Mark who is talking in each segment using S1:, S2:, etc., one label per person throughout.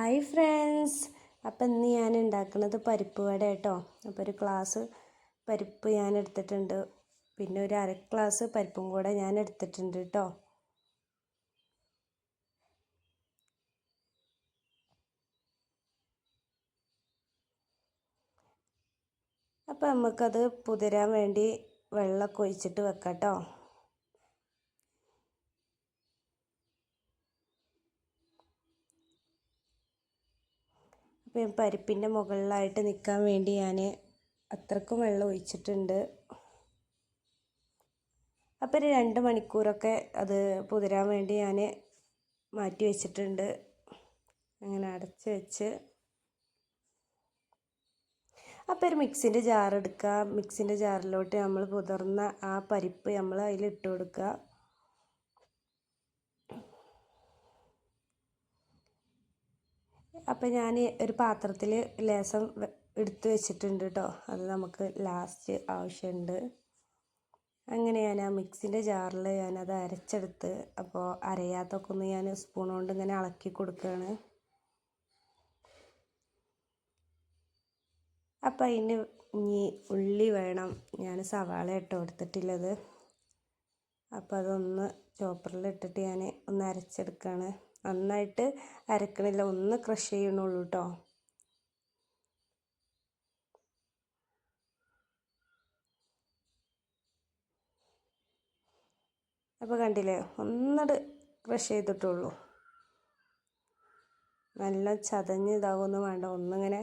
S1: Hi friends, അപ്പം ഇന്ന് ഞാൻ ഉണ്ടാക്കുന്നത് പരിപ്പ് വട കേട്ടോ. അപ്പോൾ ഒരു ഗ്ലാസ് പരിപ്പ് ഞാൻ എടുത്തിട്ടുണ്ട്, പിന്നെ ഒരു അര ഗ്ലാസ് പരിപ്പും കൂടെ ഞാൻ എടുത്തിട്ടുണ്ട് കേട്ടോ. അപ്പോൾ നമുക്കത് പുതിരാൻ വേണ്ടി വെള്ളമൊക്കെ ഒഴിച്ചിട്ട് വെക്കാം കേട്ടോ. അപ്പോൾ പരിപ്പിൻ്റെ മുകളിലായിട്ട് നിൽക്കാൻ വേണ്ടി ഞാൻ അത്രക്കും വെള്ളം ഒഴിച്ചിട്ടുണ്ട്. അപ്പോൾ ഒരു 2 മണിക്കൂറൊക്കെ അത് പുതിരാൻ വേണ്ടി ഞാൻ മാറ്റി വെച്ചിട്ടുണ്ട്. അങ്ങനെ അടച്ച് വെച്ച് അപ്പോൾ ഒരു മിക്സിൻ്റെ ജാർ എടുക്കുക. മിക്സിൻ്റെ ജാറിലോട്ട് നമ്മൾ പുതിർന്ന ആ പരിപ്പ് നമ്മൾ അതിലിട്ട് കൊടുക്കുക. അപ്പോൾ ഞാൻ ഒരു പാത്രത്തിൽ ലേശം എടുത്ത് വെച്ചിട്ടുണ്ട് കേട്ടോ. അത് നമുക്ക് ലാസ്റ്റ് ആവശ്യമുണ്ട്. അങ്ങനെ ഞാൻ ആ മിക്സിൻ്റെ ജാറിൽ ഞാനത് അരച്ചെടുത്ത്, അപ്പോൾ അരയാത്തൊക്കെ ഒന്ന് ഞാൻ സ്പൂൺ കൊണ്ട് ഇങ്ങനെ ഇളക്കി കൊടുക്കുകയാണ്. അപ്പം അതിന് ഇനി ഉള്ളി വേണം. ഞാൻ സവാള ഇട്ടോ എടുത്തിട്ടുള്ളത്. അപ്പോൾ അതൊന്ന് ചോപ്പറിലിട്ടിട്ട് ഞാൻ ഒന്ന് അരച്ചെടുക്കുകയാണ്. നന്നായിട്ട് അരക്കണില്ല, ഒന്ന് ക്രഷ് ചെയ്യണുള്ളൂ കേട്ടോ. അപ്പോൾ കണ്ടില്ലേ, ഒന്നട് ക്രഷ് ചെയ്തിട്ടുള്ളൂ. നല്ല ചതഞ്ഞ് ഇതാവുമൊന്നും വേണ്ട, ഒന്നിങ്ങനെ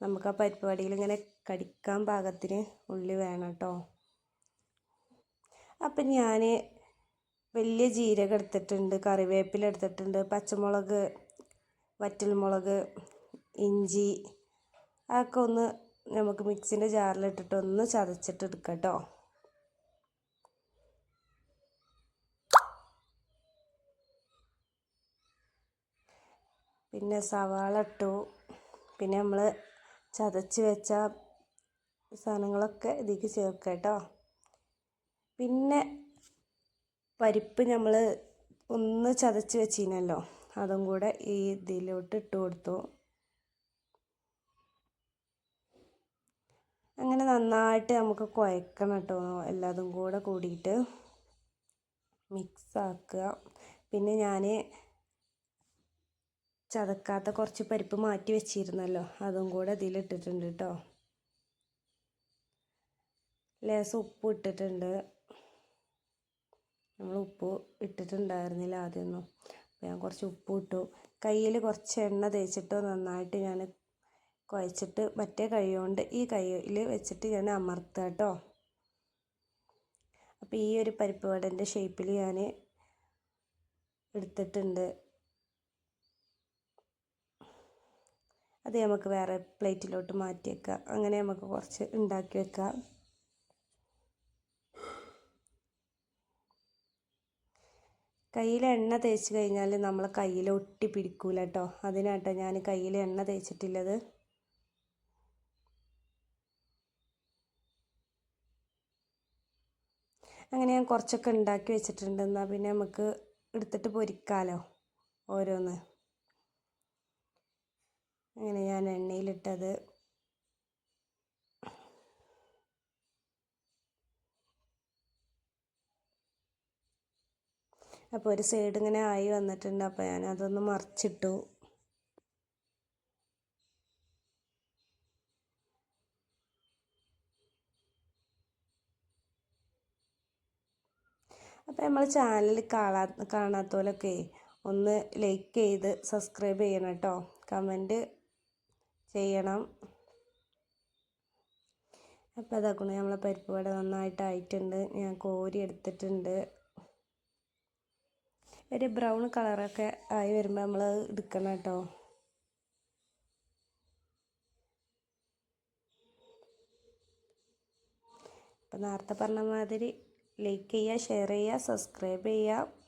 S1: നമുക്ക് ആ പരിപ്പ് വടയിൽ ഇങ്ങനെ കടിക്കാൻ പാകത്തിന് ഉള്ളി വേണം കേട്ടോ. അപ്പം ഞാൻ വലിയ ജീരകം എടുത്തിട്ടുണ്ട്, കറിവേപ്പില എടുത്തിട്ടുണ്ട്, പച്ചമുളക്, വറ്റൽമുളക്, ഇഞ്ചി, അതൊക്കെ ഒന്ന് നമുക്ക് മിക്സിൻ്റെ ജാറിലിട്ടിട്ട് ഒന്ന് ചതച്ചിട്ട് എടുക്കാം കേട്ടോ. പിന്നെ സവാള ഇട്ടു, പിന്നെ നമ്മൾ ചതച്ച് വെച്ച സാധനങ്ങളൊക്കെ ഇതിലേക്ക് ചേർക്കാം കേട്ടോ. പിന്നെ പരിപ്പ് നമ്മൾ ഒന്ന് ചതച്ച് വെച്ചിരുന്നല്ലോ, അതും കൂടെ ഈ ഇതിലോട്ട് ഇട്ട് കൊടുത്തു. അങ്ങനെ നന്നായിട്ട് നമുക്ക് കുഴക്കണം കേട്ടോ, എല്ലാതും കൂടെ കൂടിയിട്ട് മിക്സ് ആക്കുക. പിന്നെ ഞാൻ ചതക്കാത്ത കുറച്ച് പരിപ്പ് മാറ്റി വെച്ചിരുന്നല്ലോ, അതും കൂടെ ഇതിലിട്ടിട്ടുണ്ട് കേട്ടോ. ലേശം ഉപ്പ് ഇട്ടിട്ടുണ്ട്. നമ്മൾ ഉപ്പ് ഇട്ടിട്ടുണ്ടായിരുന്നില്ല ആദ്യമൊന്നും, അപ്പോൾ ഞാൻ കുറച്ച് ഉപ്പ് ഇട്ടു. കയ്യിൽ കുറച്ച് എണ്ണ തേച്ചിട്ട് നന്നായിട്ട് ഞാൻ കുഴച്ചിട്ട് മറ്റേ കൈ കൊണ്ട് ഈ കയ്യിൽ വെച്ചിട്ട് ഞാൻ അമർത്തുക കേട്ടോ. അപ്പോൾ ഈ ഒരു പരിപ്പ് വടൻ്റെ ഷേപ്പിൽ ഞാൻ എടുത്തിട്ടുണ്ട്. അത് നമുക്ക് വേറെ പ്ലേറ്റിലോട്ട് മാറ്റി വെക്കാം. അങ്ങനെ നമുക്ക് കുറച്ച് ഉണ്ടാക്കി വെക്കാം. കയ്യിൽ എണ്ണ തേച്ച് കഴിഞ്ഞാൽ നമ്മൾ കയ്യിൽ ഒട്ടി പിടിക്കൂല കേട്ടോ. അതിനാട്ടോ ഞാൻ കയ്യിൽ എണ്ണ തേച്ചിട്ടുള്ളത്. അങ്ങനെ ഞാൻ കുറച്ചൊക്കെ ഉണ്ടാക്കി വെച്ചിട്ടുണ്ട്. എന്നാൽ പിന്നെ നമുക്ക് എടുത്തിട്ട് പൊരിക്കാമല്ലോ ഓരോന്ന്. അങ്ങനെ ഞാൻ എണ്ണയിലിട്ടത് അപ്പോൾ ഒരു സൈഡ് ഇങ്ങനെ ആയി വന്നിട്ടുണ്ട്. അപ്പോൾ ഞാൻ അതൊന്ന് മറിച്ചിട്ടു. അപ്പോൾ നമ്മൾ ചാനൽ കാണാത്തവരൊക്കെ ഒന്ന് ലൈക്ക് ചെയ്ത് സബ്സ്ക്രൈബ് ചെയ്യണം കേട്ടോ. കമൻറ്റ് ചെയ്യണം. അപ്പോൾ അതാക്കണം, നമ്മളെ പരിപ്പ് വട നന്നായിട്ടായിട്ടുണ്ട്. ഞാൻ കോരി എടുത്തിട്ടുണ്ട്. ഒരു ബ്രൗൺ കളറൊക്കെ ആയി വരുമ്പോൾ നമ്മൾ എടുക്കണം കേട്ടോ. അപ്പം നേരത്തെ പറഞ്ഞ മാതിരി ലൈക്ക് ചെയ്യുക, ഷെയർ ചെയ്യുക, സബ്സ്ക്രൈബ് ചെയ്യുക.